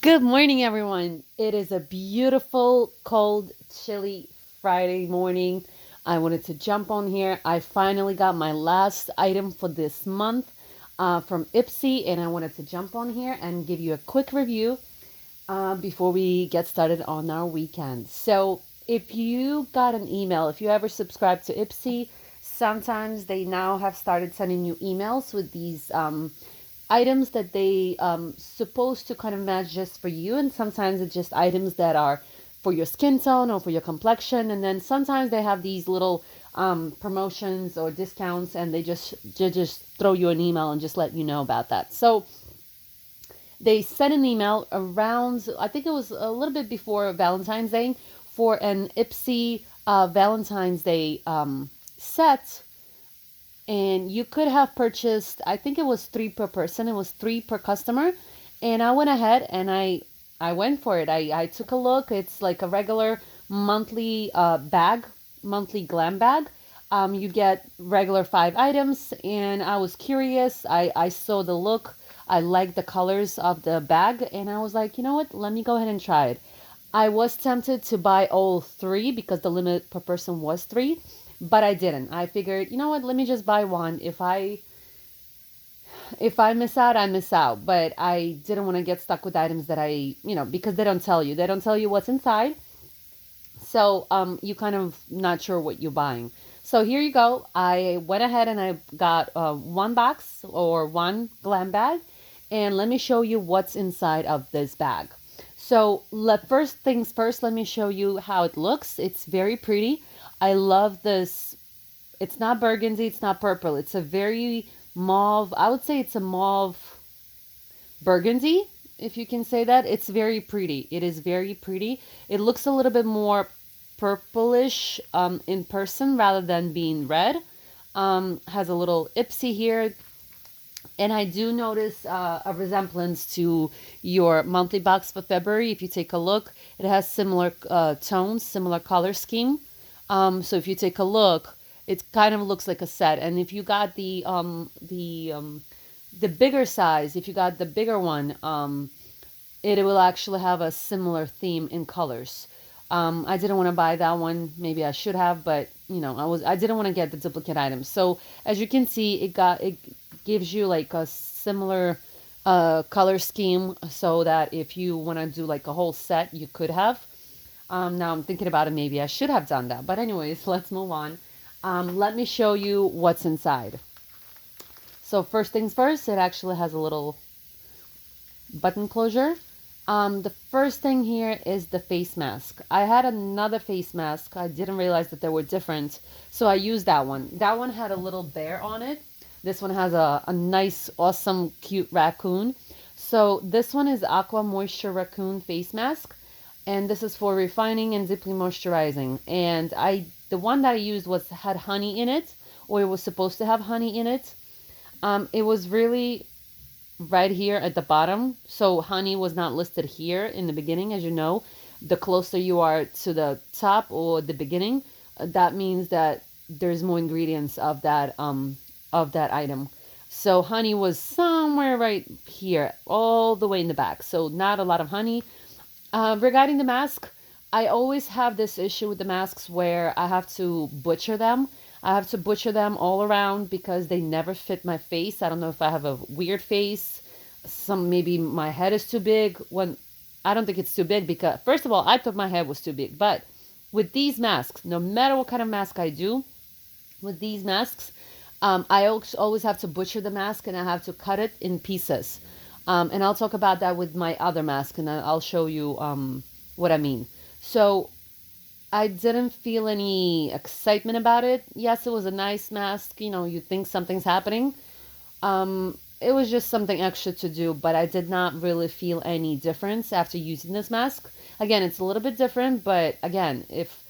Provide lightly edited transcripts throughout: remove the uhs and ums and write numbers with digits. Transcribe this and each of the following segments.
Good morning, everyone. It is a beautiful, cold, chilly Friday morning. I wanted to jump on here. I finally got my last item for this month from Ipsy, and I wanted to jump on here and give you a quick review before we get started on our weekend. So, if you got an email, if you ever subscribed to Ipsy, sometimes they now have started sending you emails with these items that they supposed to kind of match just for you, and sometimes it's just items that are for your skin tone or for your complexion, and then sometimes they have these little promotions or discounts, and they just throw you an email and just let you know about that. So they sent an email around, I think it was a little bit before Valentine's Day, for an Ipsy Valentine's Day set, and you could have purchased, I think it was three per person, it was three per customer. And I went ahead and I went for it. I took a look. It's like a regular monthly bag, monthly Glam bag. You get regular 5 items, and I was curious. I saw the look. I liked the colors of the bag, and I was like, you know what, let me go ahead and try it. I was tempted to buy all three because the limit per person was three, but I didn't. I figured, you know what, let me just buy one. If I miss out, I miss out. But I didn't want to get stuck with items that because they don't tell you. They don't tell you what's inside. So you kind of not sure what you're buying. So here you go. I went ahead and I got one box or one Glam bag. And let me show you what's inside of this bag. So first things first, let me show you how it looks. It's very pretty. I love this. It's not burgundy, it's not purple. It's a very mauve. I would say it's a mauve burgundy, if you can say that. It's very pretty. It is very pretty. It looks a little bit more purplish in person rather than being red. Has a little Ipsy here. And I do notice a resemblance to your monthly box for February. If you take a look, it has similar tones, similar color scheme. So if you take a look, it kind of looks like a set. And if you got the bigger size, if you got the bigger one, it will actually have a similar theme in colors. I didn't want to buy that one. Maybe I should have, but I didn't want to get the duplicate items. So as you can see, it gives you like a similar color scheme, so that if you want to do like a whole set, you could have. Now I'm thinking about it. Maybe I should have done that. But anyways, let's move on. Let me show you what's inside. So first things first, it actually has a little button closure. The first thing here is the face mask. I had another face mask. I didn't realize that they were different, so I used that one. That one had a little bear on it. This one has a nice, awesome, cute raccoon. So this one is Aqua Moisture Raccoon Face Mask, and this is for refining and deeply moisturizing. And the one that I used had honey in it, or it was supposed to have honey in it. It was really right here at the bottom. So honey was not listed here in the beginning. As you know, the closer you are to the top or the beginning, that means that there's more ingredients of that item. So honey was somewhere right here, all the way in the back. So not a lot of honey. Regarding the mask, I always have this issue with the masks where I have to butcher them. I have to butcher them all around because they never fit my face. I don't know if I have a weird face. Maybe my head is too big. I don't think it's too big, because first of all, I thought my head was too big. But with these masks, no matter what kind of mask I do, with these masks, I always have to butcher the mask, and I have to cut it in pieces. And I'll talk about that with my other mask, and I'll show you what I mean. So I didn't feel any excitement about it. Yes, it was a nice mask. You think something's happening. It was just something extra to do, but I did not really feel any difference after using this mask. Again, it's a little bit different, but again, if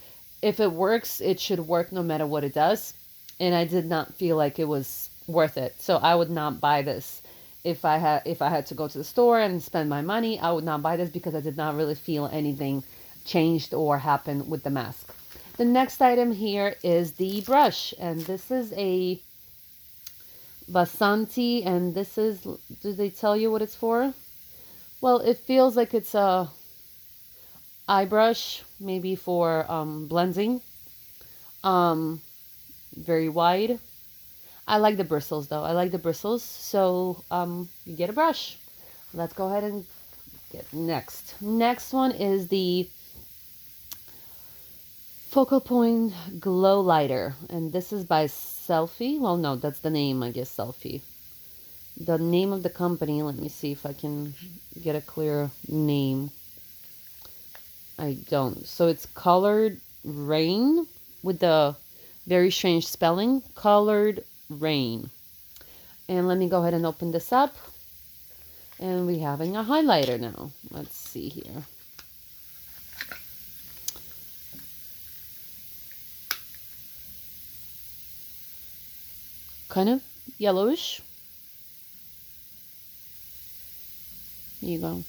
it works, it should work no matter what it does. And I did not feel like it was worth it. So I would not buy this. If I had to go to the store and spend my money, I would not buy this because I did not really feel anything changed or happened with the mask. The next item here is the brush, and this is a Vasanti, and this is, do they tell you what it's for? Well, it feels like it's a eye brush, maybe for blending. Um, very wide. I like the bristles though. I like the bristles. So you get a brush. Let's go ahead and get next. Next one is the Focal Point Glow Lighter. And this is by Selfie. Well, no, that's the name, I guess, Selfie. The name of the company, let me see if I can get a clear name. I don't. So it's Colored Rain with the very strange spelling. Colored Rain. And let me go ahead and open this up. And we're having a highlighter now. Let's see here. Kind of yellowish. Here you go.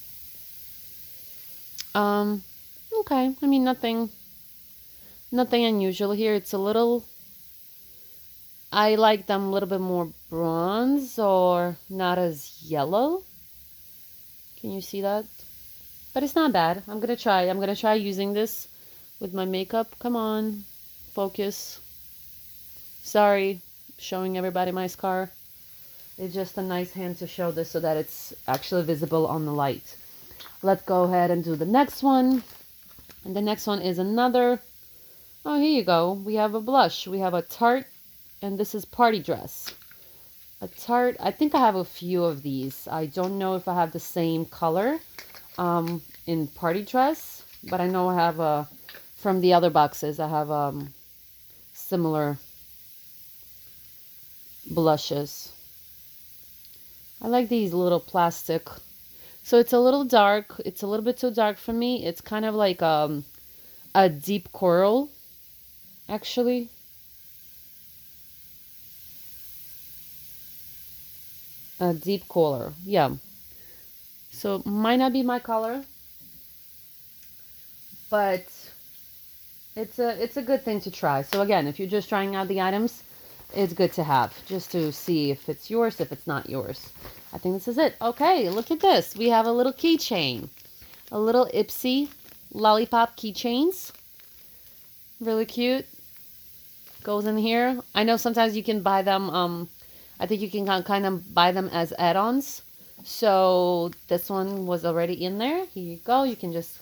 Okay. I mean, nothing unusual here. It's a little, I like them a little bit more bronze or not as yellow. Can you see that? But it's not bad. I'm going to try using this with my makeup. Come on. Focus. Sorry. Showing everybody my scar. It's just a nice hand to show this so that it's actually visible on the light. Let's go ahead and do the next one. And the next one is another. Oh, here you go. We have a blush. We have a Tarte, and this is Party Dress. A Tarte. I think I have a few of these. I don't know if I have the same color in Party Dress, but I know I have from the other boxes, I have similar blushes. I like these little plastic. So it's a little dark. It's a little bit too dark for me. It's kind of like a deep coral, actually. A deep color, yeah. So might not be my color, but it's a good thing to try. So again, if you're just trying out the items, it's good to have just to see if it's yours, if it's not yours. I think this is it. Okay, look at this. We have a little keychain, a little Ipsy lollipop keychains. Really cute. Goes in here. I know sometimes you can buy them. I think you can kind of buy them as add-ons. So this one was already in there. Here you go. You can just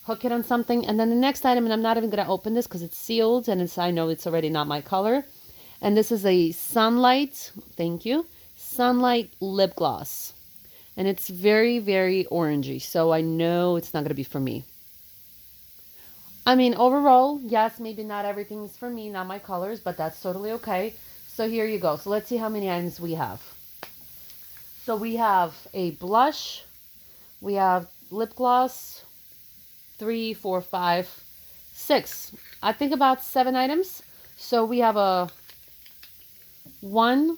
hook it on something. And then the next item, and I'm not even going to open this because it's sealed and I know it's already not my color. And this is a Sunlight, thank you, Sunlight lip gloss. And it's very, very orangey. So I know it's not going to be for me. I mean, overall, yes, maybe not everything is for me, not my colors, but that's totally okay. So here you go. So let's see how many items we have. So we have a blush, we have lip gloss, 3, 4, 5, 6. I think about 7 items. So we have a 1,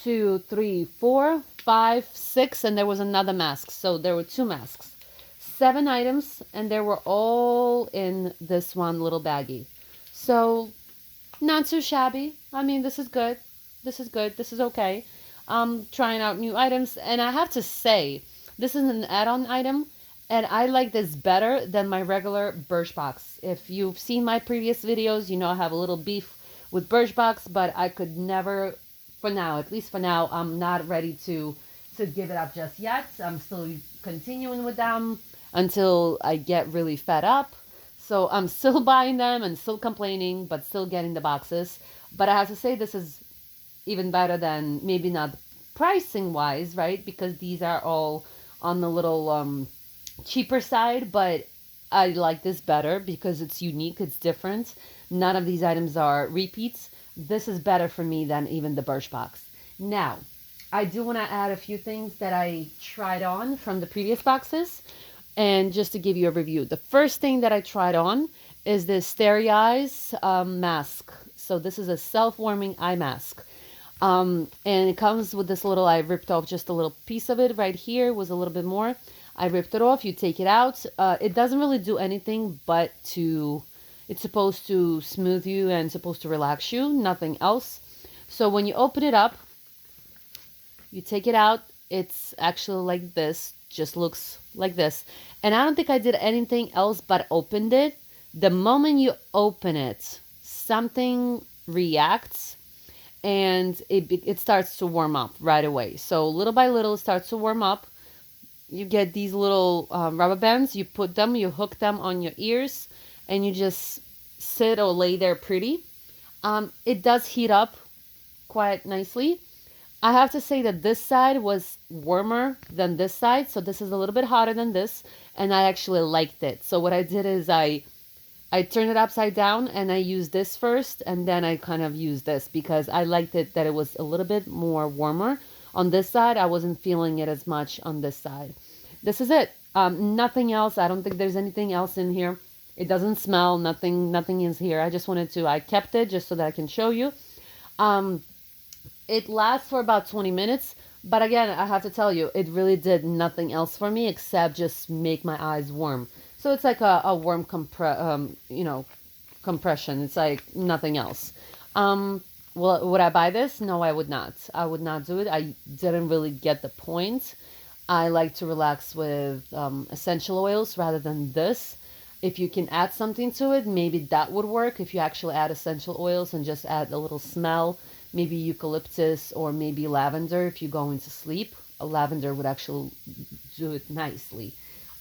2, 3, 4, 5, 6, and there was another mask. So there were 2 masks. 7 items, and they were all in this one little baggie. So not too shabby. I mean, this is good. This is good. This is okay. Trying out new items, and I have to say, this is an add-on item, and I like this better than my regular Birchbox. If you've seen my previous videos, you know I have a little beef with Birchbox, but I could never, for now, at least for now, I'm not ready to give it up just yet. I'm still continuing with them until I get really fed up. So I'm still buying them and still complaining, but still getting the boxes. But I have to say this is even better than, maybe not pricing wise, right? Because these are all on the little cheaper side, but I like this better because it's unique, it's different. None of these items are repeats. This is better for me than even the Birchbox. Now, I do want to add a few things that I tried on from the previous boxes. And just to give you a review, the first thing that I tried on is this Starry Eyes mask. So this is a self-warming eye mask. And it comes with this little, I ripped off just a little piece of it right here, was a little bit more. I ripped it off, you take it out. It doesn't really do anything but it's supposed to smooth you and supposed to relax you, nothing else. So when you open it up, you take it out, it's actually like this. just looks like this. And I don't think I did anything else but opened it. The moment you open it, something reacts and it starts to warm up right away. So little by little, it starts to warm up. You get these little rubber bands, you put them, you hook them on your ears, and you just sit or lay there pretty. It does heat up quite nicely. I have to say that this side was warmer than this side, so this is a little bit hotter than this, and I actually liked it. So what I did is I turned it upside down and I used this first, and then I kind of used this because I liked it that it was a little bit more warmer. On this side, I wasn't feeling it as much on this side. This is it. Nothing else. I don't think there's anything else in here. It doesn't smell. Nothing is here. I kept it just so that I can show you. It lasts for about 20 minutes. But again, I have to tell you, it really did nothing else for me except just make my eyes warm. So it's like a warm compression. It's like nothing else. Well, would I buy this? No, I would not. I would not do it. I didn't really get the point. I like to relax with essential oils rather than this. If you can add something to it, maybe that would work. If you actually add essential oils and just add a little smell, maybe eucalyptus or maybe lavender if you go into sleep. A lavender would actually do it nicely.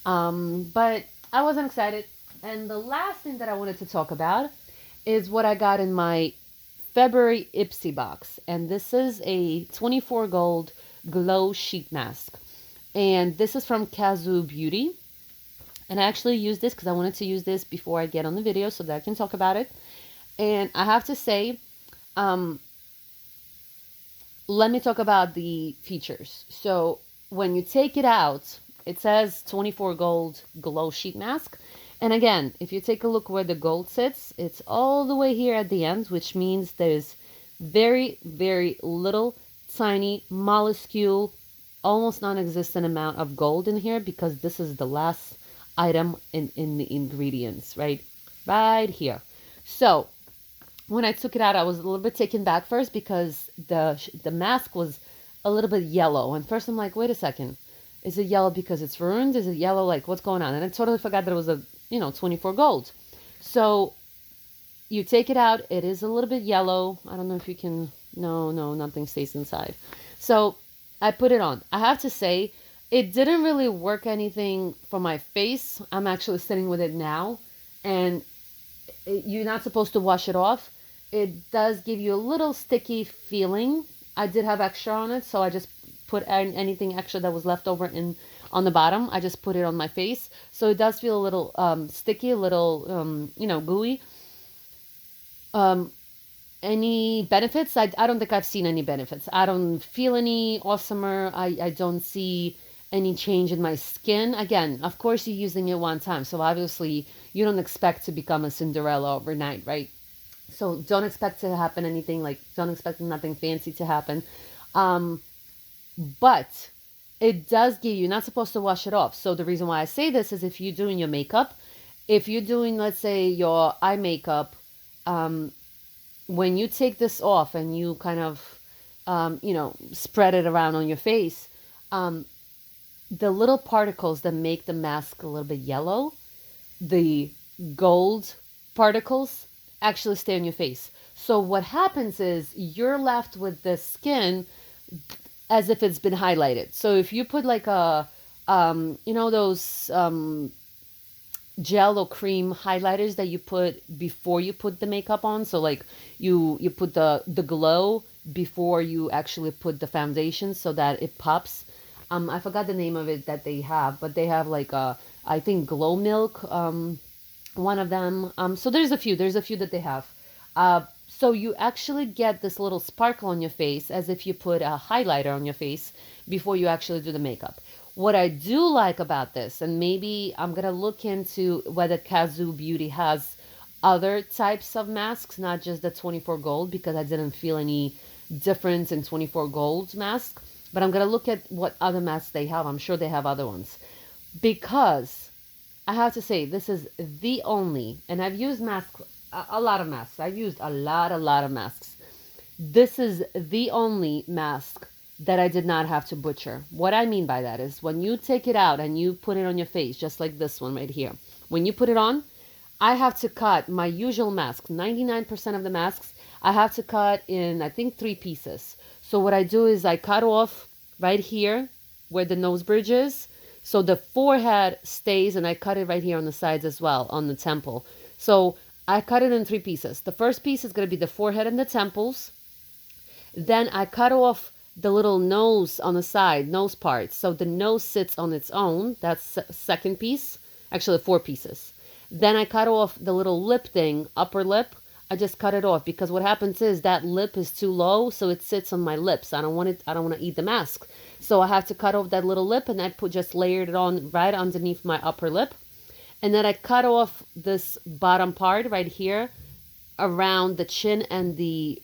But I wasn't excited. And the last thing that I wanted to talk about is what I got in my February Ipsy box. And this is a 24 gold glow sheet mask. And this is from Kazoo Beauty. And I actually used this because I wanted to use this before I get on the video so that I can talk about it. And I have to say, let me talk about the features. So when you take it out, it says 24 gold glow sheet mask. And again, if you take a look where the gold sits, it's all the way here at the end, which means there's very, very little, tiny, minuscule, almost non-existent amount of gold in here because this is the last item in the ingredients, right here. So when I took it out, I was a little bit taken back first because the mask was a little bit yellow. And first I'm like, wait a second. Is it yellow because it's ruined? Is it yellow? Like, what's going on? And I totally forgot that it was 24 gold. So you take it out. It is a little bit yellow. I don't know if you can, no, nothing stays inside. So I put it on. I have to say, it didn't really work anything for my face. I'm actually sitting with it now. And you're not supposed to wash it off. It does give you a little sticky feeling. I did have extra on it, so I just put anything extra that was left over on the bottom. I just put it on my face. So it does feel a little sticky, a little, gooey. Any benefits? I don't think I've seen any benefits. I don't feel any awesomer. I don't see any change in my skin. Again, of course, you're using it one time. So obviously, you don't expect to become a Cinderella overnight, right? So don't expect to happen anything don't expect nothing fancy to happen. But it does give you're not supposed to wash it off. So the reason why I say this is if you're doing your makeup, if you're doing, let's say, your eye makeup, when you take this off and you kind of, spread it around on your face, the little particles that make the mask a little bit yellow, the gold particles actually stay on your face. So what happens is you're left with the skin as if it's been highlighted. So if you put like a, those gel or cream highlighters that you put before you put the makeup on. So like you put the glow before you actually put the foundation so that it pops. I forgot the name of it that they have, but they have like I think Glow Milk, one of them. So there's a few that they have. So you actually get this little sparkle on your face as if you put a highlighter on your face before you actually do the makeup. What I do like about this, and maybe I'm going to look into whether Kazoo Beauty has other types of masks, not just the 24 gold, because I didn't feel any difference in 24 gold mask. But I'm going to look at what other masks they have. I'm sure they have other ones. Because I have to say, this is the only, and I've used masks, a lot of masks. I've used a lot of masks. This is the only mask that I did not have to butcher. What I mean by that is when you take it out and you put it on your face, just like this one right here, when you put it on, I have to cut my usual mask. 99% of the masks, I have to cut in, I think, 3 pieces. So what I do is I cut off right here where the nose bridge is. So the forehead stays, and I cut it right here on the sides as well, on the temple. So I cut it in 3 pieces. The first piece is going to be the forehead and the temples. Then I cut off the little nose on the side, nose part. So the nose sits on its own. That's second piece. Actually, 4 pieces. Then I cut off the little lip thing, upper lip. I just cut it off because what happens is that lip is too low, so it sits on my lips. I don't want it. I don't want to eat the mask, so I have to cut off that little lip, and I just layered it on right underneath my upper lip, and then I cut off this bottom part right here around the chin and the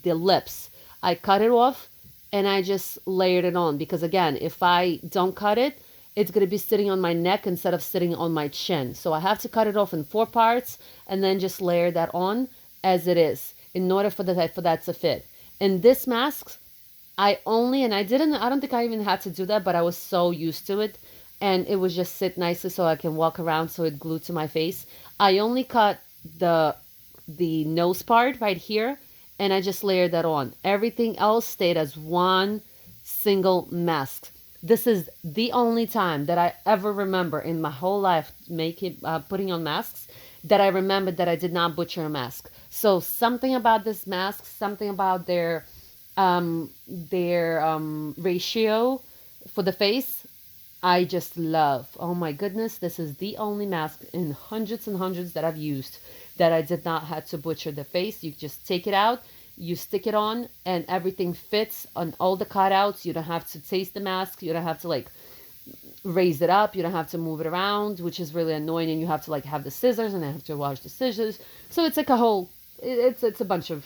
lips. I cut it off, and I just layered it on because again, if I don't cut it, it's going to be sitting on my neck instead of sitting on my chin. So I have to cut it off in 4 parts and then just layer that on as it is in order for that to fit. In this mask, I don't think I even had to do that, but I was so used to it. And it would just sit nicely so I can walk around so it glued to my face. I only cut the nose part right here and I just layered that on. Everything else stayed as one single mask. This is the only time that I ever remember in my whole life putting on masks that I remembered that I did not butcher a mask. So something about this mask, something about their ratio for the face, I just love. Oh my goodness, this is the only mask in hundreds and hundreds that I've used that I did not have to butcher the face. You just take it out, you stick it on, and everything fits on all the cutouts. You don't have to taste the mask. You don't have to like raise it up. You don't have to move it around, which is really annoying. And you have to like have the scissors, and I have to wash the scissors. So it's like a whole, it's a bunch of,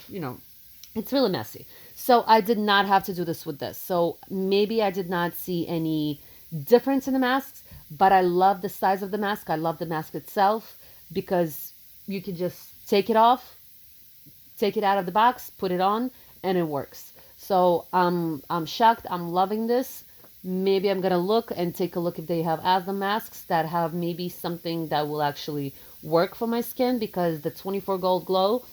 it's really messy. So I did not have to do this with this. So maybe I did not see any difference in the masks, but I love the size of the mask. I love the mask itself because you can just take it off, take it out of the box, put it on, and it works. So I'm shocked. I'm loving this. Maybe I'm gonna look and take a look if they have other masks that have maybe something that will actually work for my skin, because the 24 Gold Glow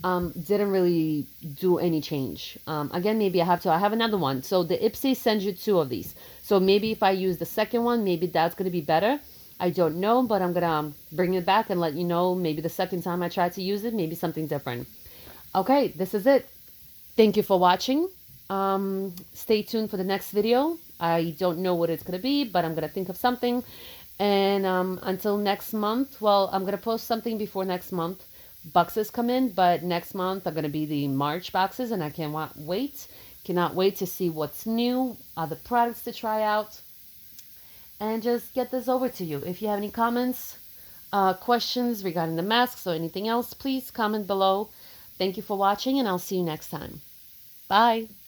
didn't really do any change. Again, maybe I have another one. So the Ipsy sends you 2 of these. So maybe if I use the second one, maybe that's gonna be better. I don't know, but I'm gonna bring it back and let you know. Maybe the second time I try to use it, maybe something different. Okay, this is it. Thank you for watching. Stay tuned for the next video. I don't know what it's going to be, but I'm going to think of something. And until next month, well, I'm going to post something before next month. Boxes come in, but next month are going to be the March boxes, and I cannot wait. Cannot wait to see what's new, other products to try out, and just get this over to you. If you have any comments, questions regarding the masks or anything else, please comment below. Thank you for watching, and I'll see you next time. Bye.